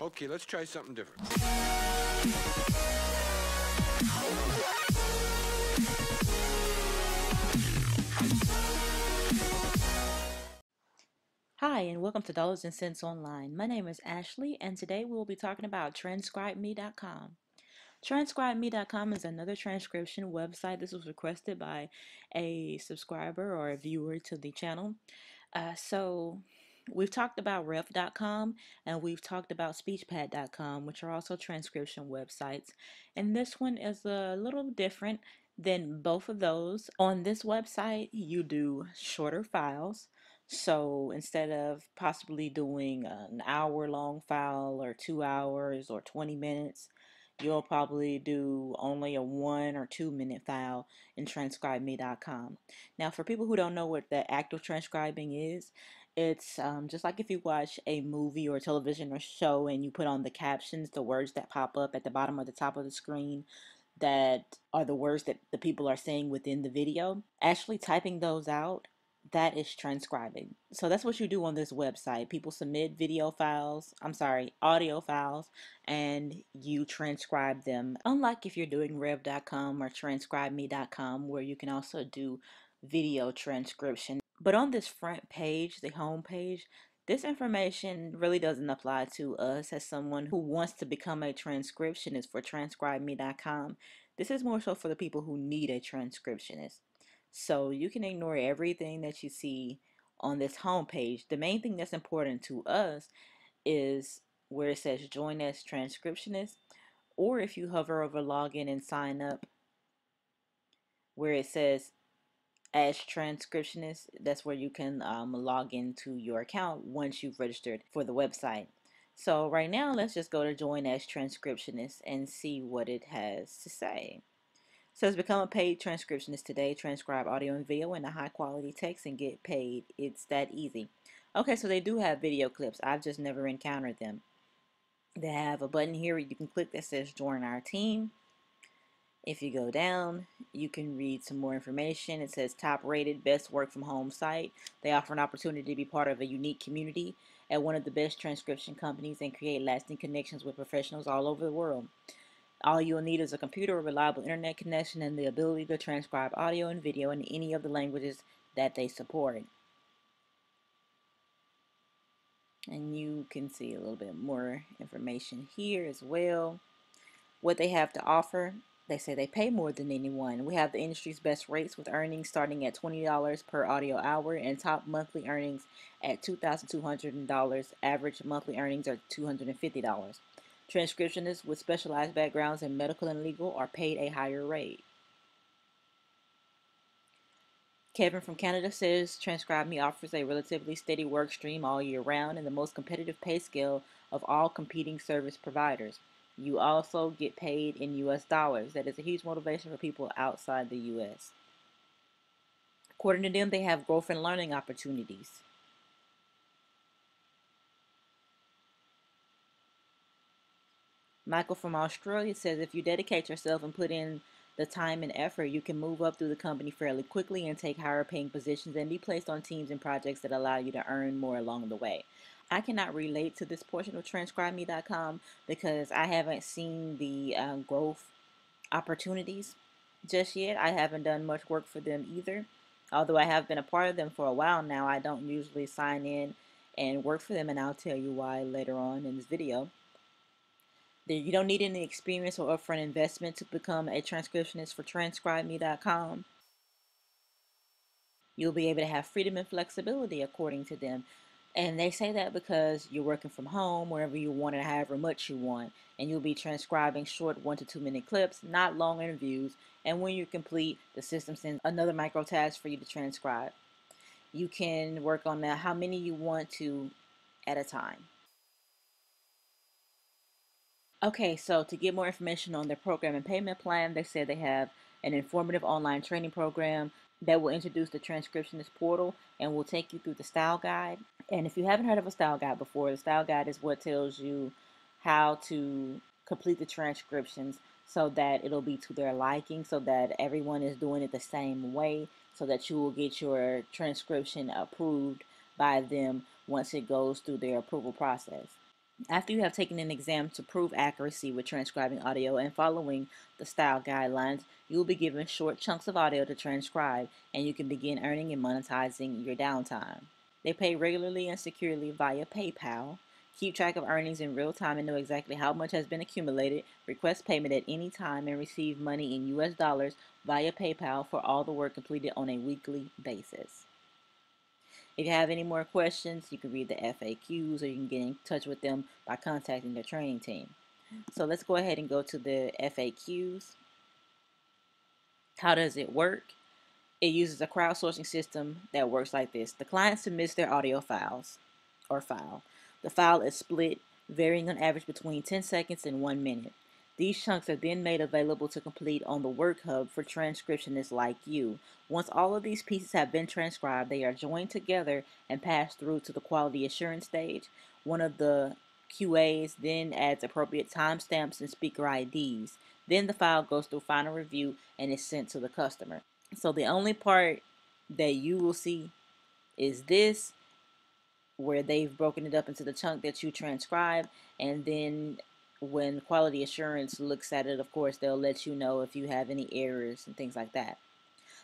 Okay, let's try something different. Hi, and welcome to Dollars and Cents Online. My name is Ashley, and today we will be talking about Transcribeme.com. Transcribeme.com is another transcription website. This was requested by a subscriber or a viewer to the channel. So we've talked about ref.com and we've talked about speechpad.com, which are also transcription websites. And this one is a little different than both of those. On this website, you do shorter files. So instead of possibly doing an hour-long file or 2 hours or 20 minutes, you'll probably do only a 1 or 2 minute file in transcribeme.com. Now, for people who don't know what the act of transcribing is, it's just like if you watch a movie or television or show and you put on the captions, the words that pop up at the bottom or the top of the screen that are the words that the people are saying within the video. Actually typing those out, that is transcribing. So that's what you do on this website. People submit audio files, and you transcribe them. Unlike if you're doing rev.com or transcribeme.com, where you can also do video transcription. But on this front page, the home page, this information really doesn't apply to us as someone who wants to become a transcriptionist for transcribeme.com. This is more so for the people who need a transcriptionist. So you can ignore everything that you see on this home page. The main thing that's important to us is where it says join as transcriptionist, or if you hover over login and sign up where it says as transcriptionist, that's where you can log into your account once you've registered for the website. So right now, let's just go to join as transcriptionist and see what it has to say. It says become a paid transcriptionist today, transcribe audio and video in a high quality text and get paid. It's that easy. Okay, so they do have video clips. I've just never encountered them. They have a button here you can click that says join our team. If you go down, you can read some more information. It says top rated best work from home site. They offer an opportunity to be part of a unique community at one of the best transcription companies and create lasting connections with professionals all over the world. All you'll need is a computer, a reliable internet connection, and the ability to transcribe audio and video in any of the languages that they support. And you can see a little bit more information here as well. What they have to offer, they say they pay more than anyone. We have the industry's best rates with earnings starting at $20 per audio hour and top monthly earnings at $2,200. Average monthly earnings are $250. Transcriptionists with specialized backgrounds in medical and legal are paid a higher rate. Kevin from Canada says Transcribeme offers a relatively steady work stream all year round and the most competitive pay scale of all competing service providers. You also get paid in US dollars. That is a huge motivation for people outside the US. According to them, they have growth and learning opportunities. Michael from Australia says if you dedicate yourself and put in the time and effort, you can move up through the company fairly quickly and take higher paying positions and be placed on teams and projects that allow you to earn more along the way. I cannot relate to this portion of transcribeme.com because I haven't seen the growth opportunities just yet. I haven't done much work for them either. Although I have been a part of them for a while now, I don't usually sign in and work for them, and I'll tell you why later on in this video. You don't need any experience or upfront investment to become a transcriptionist for transcribeme.com. You'll be able to have freedom and flexibility according to them. And they say that because you're working from home wherever you want and however much you want. And you'll be transcribing short 1 to 2 minute clips, not long interviews. And when you complete, the system sends another micro task for you to transcribe. You can work on that how many you want to at a time. Okay, so to get more information on their program and payment plan, they said they have an informative online training program that will introduce the transcriptionist portal and will take you through the style guide. And if you haven't heard of a style guide before, the style guide is what tells you how to complete the transcriptions so that it'll be to their liking, so that everyone is doing it the same way, so that you will get your transcription approved by them once it goes through their approval process. After you have taken an exam to prove accuracy with transcribing audio and following the style guidelines, you will be given short chunks of audio to transcribe, and you can begin earning and monetizing your downtime. They pay regularly and securely via PayPal. Keep track of earnings in real time and know exactly how much has been accumulated. Request payment at any time and receive money in US dollars via PayPal for all the work completed on a weekly basis. If you have any more questions, you can read the FAQs or you can get in touch with them by contacting their training team. So let's go ahead and go to the FAQs. How does it work? It uses a crowdsourcing system that works like this. The client submits their audio files or file. The file is split, varying on average between 10 seconds and 1 minute. These chunks are then made available to complete on the Work Hub for transcriptionists like you. Once all of these pieces have been transcribed, they are joined together and passed through to the quality assurance stage. One of the QAs then adds appropriate timestamps and speaker IDs. Then the file goes through final review and is sent to the customer. So the only part that you will see is this, where they've broken it up into the chunk that you transcribe, and then when quality assurance looks at it, of course, they'll let you know if you have any errors and things like that.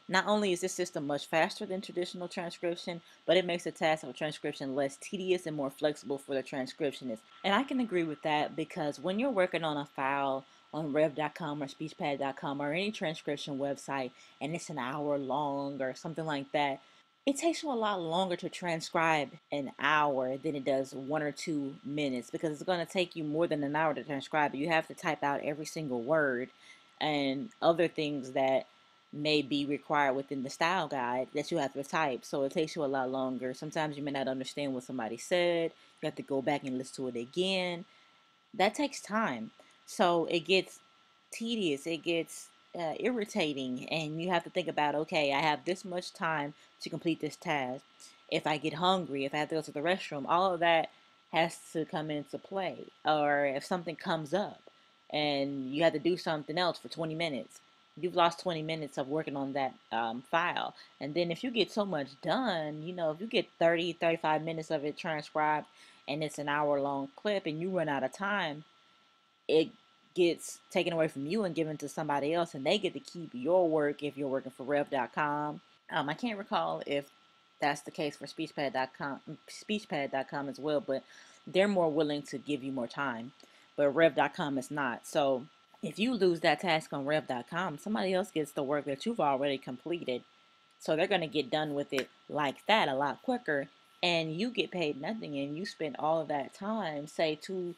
Not only is this system much faster than traditional transcription, but it makes the task of transcription less tedious and more flexible for the transcriptionist. And I can agree with that, because when you're working on a file on rev.com or speechpad.com or any transcription website and it's an hour long or something like that, it takes you a lot longer to transcribe an hour than it does 1 or 2 minutes, because it's going to take you more than an hour to transcribe it. You have to type out every single word and other things that may be required within the style guide that you have to type. So it takes you a lot longer. Sometimes you may not understand what somebody said. You have to go back and listen to it again. That takes time. So it gets tedious, it gets irritating, and you have to think about, okay, I have this much time to complete this task. If I get hungry, if I have to go to the restroom, all of that has to come into play. Or if something comes up and you have to do something else for 20 minutes, you've lost 20 minutes of working on that file. And then if you get so much done, if you get 30, 35 minutes of it transcribed and it's an hour long clip and you run out of time, it gets taken away from you and given to somebody else, and they get to keep your work if you're working for rev.com. I can't recall if that's the case for speechpad.com as well, but they're more willing to give you more time, but rev.com is not. So if you lose that task on rev.com, somebody else gets the work that you've already completed. So they're going to get done with it like that a lot quicker, and you get paid nothing, and you spend all of that time, say 2-3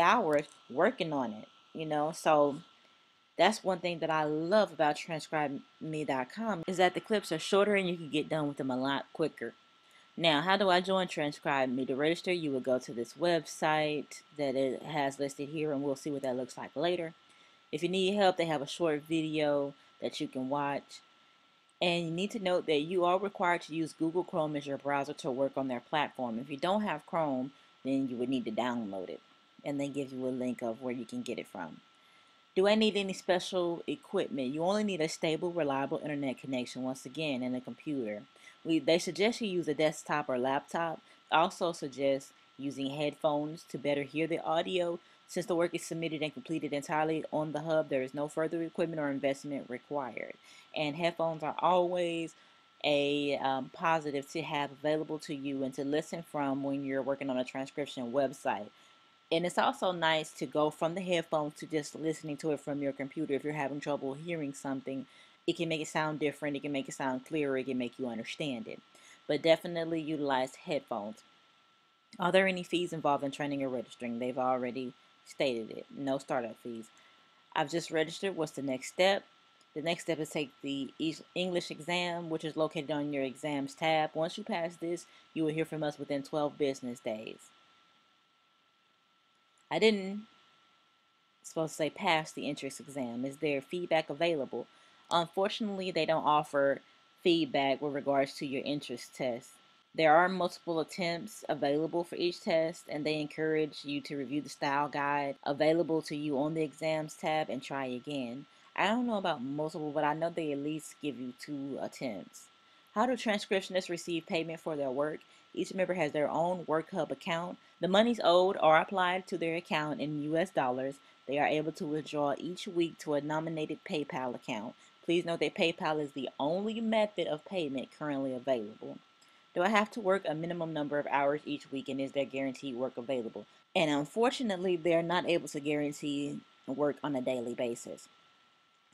hours, working on it. So that's one thing that I love about transcribeme.com, is that the clips are shorter and you can get done with them a lot quicker. Now, how do I join Transcribe Me? To register, you will go to this website that it has listed here, and we'll see what that looks like later. If you need help, they have a short video that you can watch. And you need to note that you are required to use Google Chrome as your browser to work on their platform. If you don't have Chrome, then you would need to download it. And they give you a link of where you can get it from. Do I need any special equipment? You only need a stable, reliable internet connection, once again, and a computer. They suggest you use a desktop or laptop. Also suggest using headphones to better hear the audio. Since the work is submitted and completed entirely on the hub, there is no further equipment or investment required. And headphones are always a positive to have available to you and to listen from when you're working on a transcription website. And it's also nice to go from the headphones to just listening to it from your computer. If you're having trouble hearing something, it can make it sound different, it can make it sound clearer, it can make you understand it. But definitely utilize headphones. Are there any fees involved in training or registering? They've already stated it. No startup fees. I've just registered. What's the next step? The next step is take the English exam, which is located on your exams tab. Once you pass this, you will hear from us within 12 business days. I didn't supposed to say pass the entrance exam. Is there feedback available? Unfortunately, they don't offer feedback with regards to your entrance test. There are multiple attempts available for each test, and they encourage you to review the style guide available to you on the exams tab and try again. I don't know about multiple, but I know they at least give you 2 attempts. How do transcriptionists receive payment for their work? Each member has their own WorkHub account. The monies owed are applied to their account in US dollars. They are able to withdraw each week to a nominated PayPal account. Please note that PayPal is the only method of payment currently available. Do I have to work a minimum number of hours each week, and is there guaranteed work available? And unfortunately, they're not able to guarantee work on a daily basis.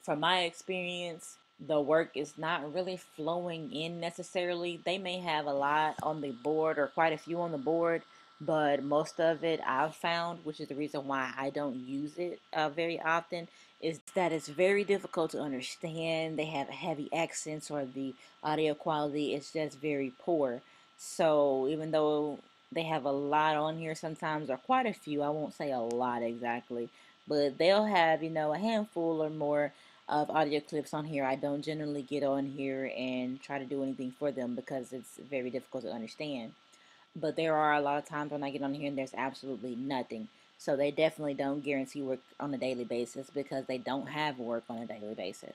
From my experience, the work is not really flowing in necessarily. They may have a lot on the board or quite a few on the board, but most of it I've found, which is the reason why I don't use it very often, is that it's very difficult to understand. They have heavy accents, or the audio quality is just very poor. So even though they have a lot on here sometimes, or quite a few, I won't say a lot exactly, but they'll have, a handful or more of audio clips on here. I don't generally get on here and try to do anything for them because it's very difficult to understand. But there are a lot of times when I get on here and there's absolutely nothing. So they definitely don't guarantee work on a daily basis because they don't have work on a daily basis.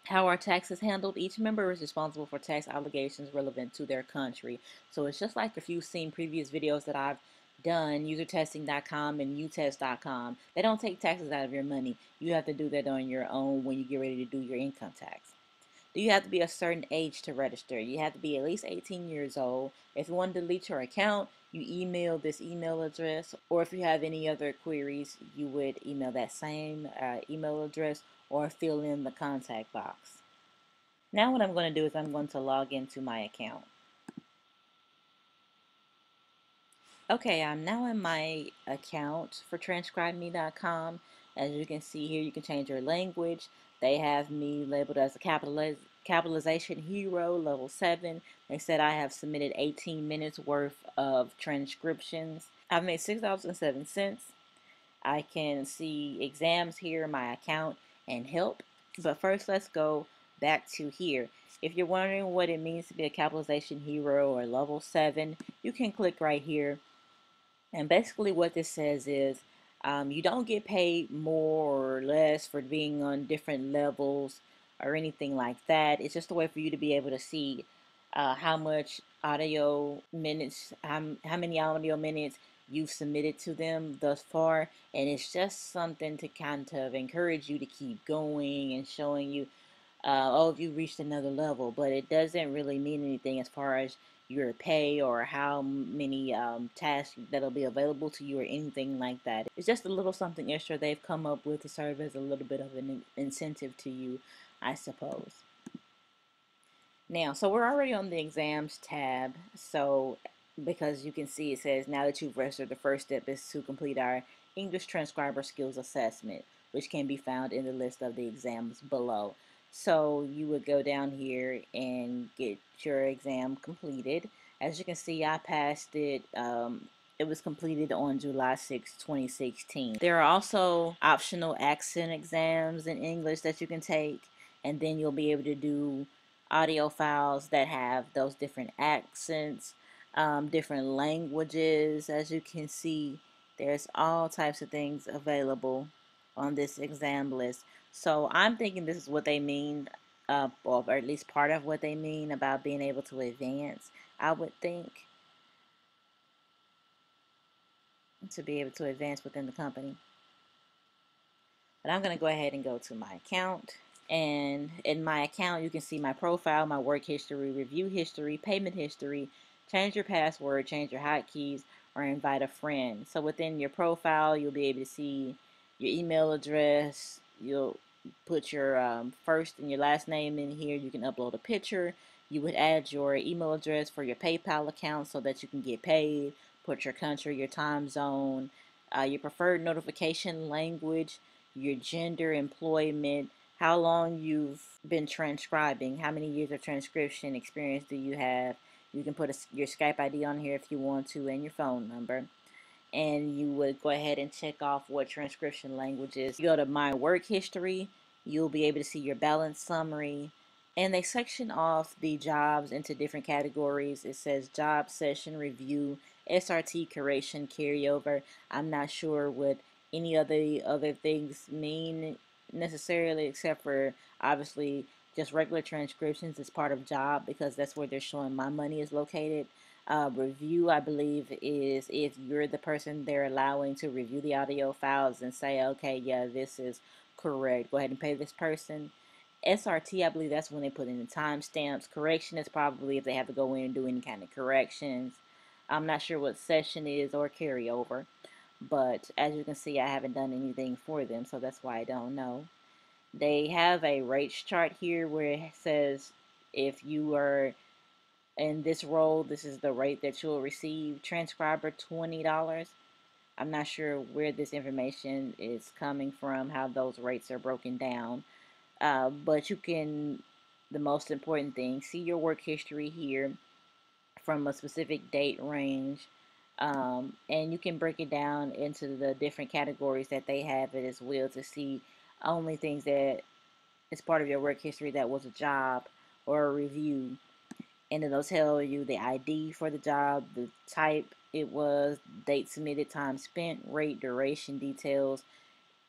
How are taxes handled? Each member is responsible for tax obligations relevant to their country. So it's just like if you've seen previous videos that I've done, usertesting.com and utest.com. They don't take taxes out of your money. You have to do that on your own when you get ready to do your income tax. Do you have to be a certain age to register? You have to be at least 18 years old. If you want to delete your account, you email this email address, or if you have any other queries, you would email that same email address or fill in the contact box. Now what I'm going to do is I'm going to log into my account. Okay, I'm now in my account for transcribeme.com. As you can see here, you can change your language. They have me labeled as a capitalization hero, level 7. They said I have submitted 18 minutes worth of transcriptions. I've made $6.07. I can see exams here in my account and help. But first, let's go back to here. If you're wondering what it means to be a capitalization hero or level 7, you can click right here. And basically what this says is you don't get paid more or less for being on different levels or anything like that. It's just a way for you to be able to see how much audio minutes, how many audio minutes you've submitted to them thus far. And it's just something to kind of encourage you to keep going and showing you oh, you reached another level, but it doesn't really mean anything as far as your pay or how many tasks that'll be available to you or anything like that. It's just a little something extra they've come up with to serve as a little bit of an incentive to you, I suppose. Now, so we're already on the exams tab, so because you can see it says now that you've registered, the first step is to complete our English transcriber skills assessment, which can be found in the list of the exams below. So you would go down here and get your exam completed. As you can see, I passed it. It was completed on July 6, 2016. There are also optional accent exams in English that you can take, and then you'll be able to do audio files that have those different accents, different languages. As you can see, there's all types of things available on this exam list. So I'm thinking this is what they mean, or at least part of what they mean about being able to advance, I would think, to be able to advance within the company. But I'm going to go ahead and go to my account. And in my account, you can see my profile, my work history, review history, payment history, change your password, change your hotkeys, or invite a friend. So within your profile, you'll be able to see your email address. You'll put your first and your last name in here. You can upload a picture. You would add your email address for your PayPal account so that you can get paid. Put your country, your time zone, your preferred notification language, your gender, employment, how long you've been transcribing, how many years of transcription experience do you have. You can put your Skype ID on here if you want to, and your phone number. And you would go ahead and check off what transcription language is. You go to my work history, you'll be able to see your balance summary. And they section off the jobs into different categories. It says job session review, SRT curation carryover. I'm not sure what any of the other things mean necessarily, except for obviously just regular transcriptions as part of job, because that's where they're showing my money is located. Review, I believe, is if you're the person they're allowing to review the audio files and say, okay, yeah, this is correct. Go ahead and pay this person. SRT, I believe that's when they put in the timestamps. Correction is probably if they have to go in and do any kind of corrections. I'm not sure what session is or carryover, but as you can see, I haven't done anything for them, so that's why I don't know. They have a rates chart here where it says if you are in this role, this is the rate that you'll receive. Transcriber, $20. I'm not sure where this information is coming from, how those rates are broken down. But you can, the most important thing, see your work history here from a specific date range. And you can break it down into the different categories that they have it as well to see only things that is part of your work history that was a job or a review. And it'll tell you the ID for the job, the type it was, date submitted, time spent, rate, duration, details,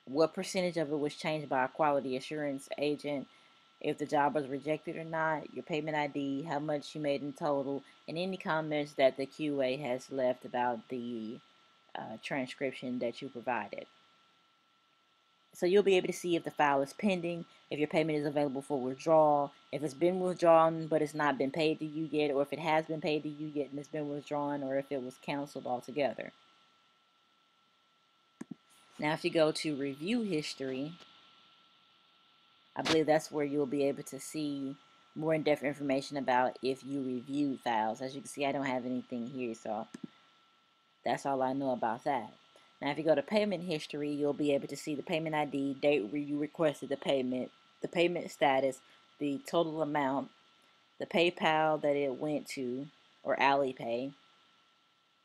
what percentage of it was changed by a quality assurance agent, if the job was rejected or not, your payment ID, how much you made in total, and any comments that the QA has left about the transcription that you provided. So you'll be able to see if the file is pending, if your payment is available for withdrawal, if it's been withdrawn but it's not been paid to you yet, or if it has been paid to you yet and it's been withdrawn, or if it was canceled altogether. Now if you go to review history, I believe that's where you'll be able to see more in-depth information about if you reviewed files. As you can see, I don't have anything here, so that's all I know about that. Now, if you go to payment history, you'll be able to see the payment ID, date where you requested the payment status, the total amount, the PayPal that it went to, or Alipay,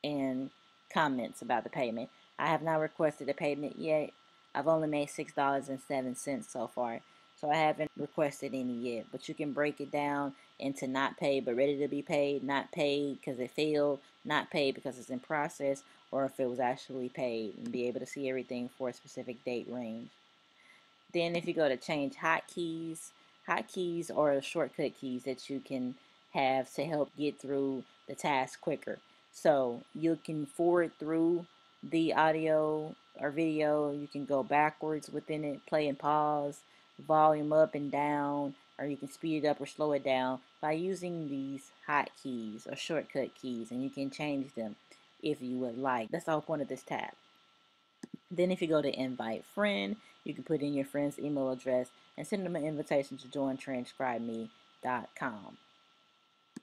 and comments about the payment. I have not requested a payment yet. I've only made $6.07 so far, so I haven't requested any yet. But you can break it down into not paid but ready to be paid, not paid because it failed, not paid because it's in process, or if it was actually paid, and be able to see everything for a specific date range. Then if you go to change hotkeys, hotkeys are shortcut keys that you can have to help get through the task quicker. So you can forward through the audio or video, you can go backwards within it, play and pause, volume up and down, or you can speed it up or slow it down by using these hotkeys or shortcut keys, and you can change them if you would like. That's the whole point of this tab. Then if you go to invite friend, you can put in your friend's email address and send them an invitation to join transcribeme.com.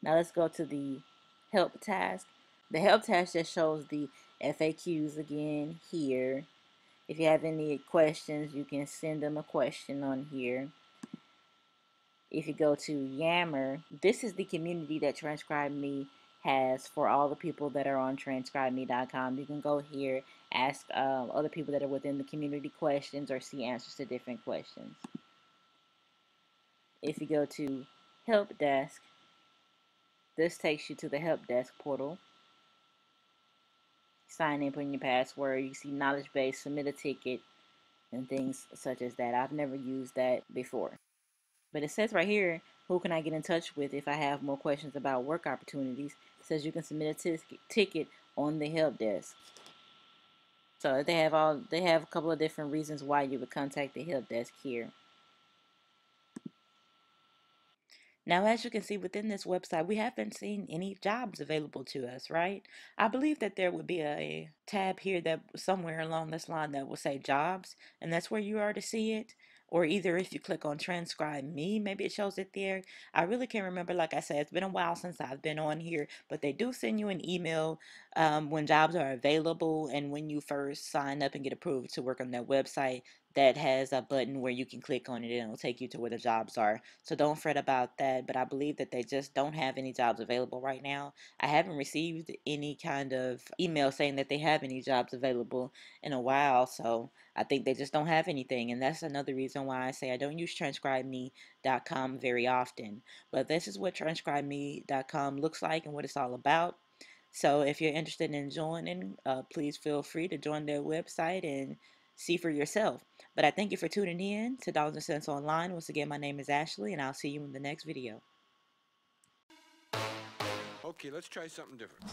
Now let's go to the help task. The help task just shows the FAQs again here. If you have any questions, you can send them a question on here. If you go to Yammer, this is the community that TranscribeMe has for all the people that are on transcribeme.com. You can go here, ask other people that are within the community questions, or see answers to different questions. If you go to Helpdesk, this takes you to the Helpdesk portal. Sign in, put in your password. You see knowledge base, submit a ticket, and things such as that. I've never used that before. But it says right here, who can I get in touch with if I have more questions about work opportunities? It says you can submit a ticket on the help desk. So they have a couple of different reasons why you would contact the help desk here. Now, as you can see within this website, we haven't seen any jobs available to us, right? I believe that there would be a tab here that somewhere along this line that will say jobs, and that's where you are to see it. Or either if you click on transcribe me, maybe it shows it there. I really can't remember. Like I said, it's been a while since I've been on here, but they do send you an email when jobs are available and when you first sign up and get approved to work on that website that has a button where you can click on it and it'll take you to where the jobs are. So don't fret about that, but I believe that they just don't have any jobs available right now. I haven't received any kind of email saying that they have any jobs available in a while, so I think they just don't have anything, and that's another reason why I say I don't use transcribeme.com very often. But this is what transcribeme.com looks like and what it's all about. So if you're interested in joining, please feel free to join their website and see for yourself. But I thank you for tuning in to Dollars and Cents Online. Once again, my name is Ashley, and I'll see you in the next video. Okay, let's try something different.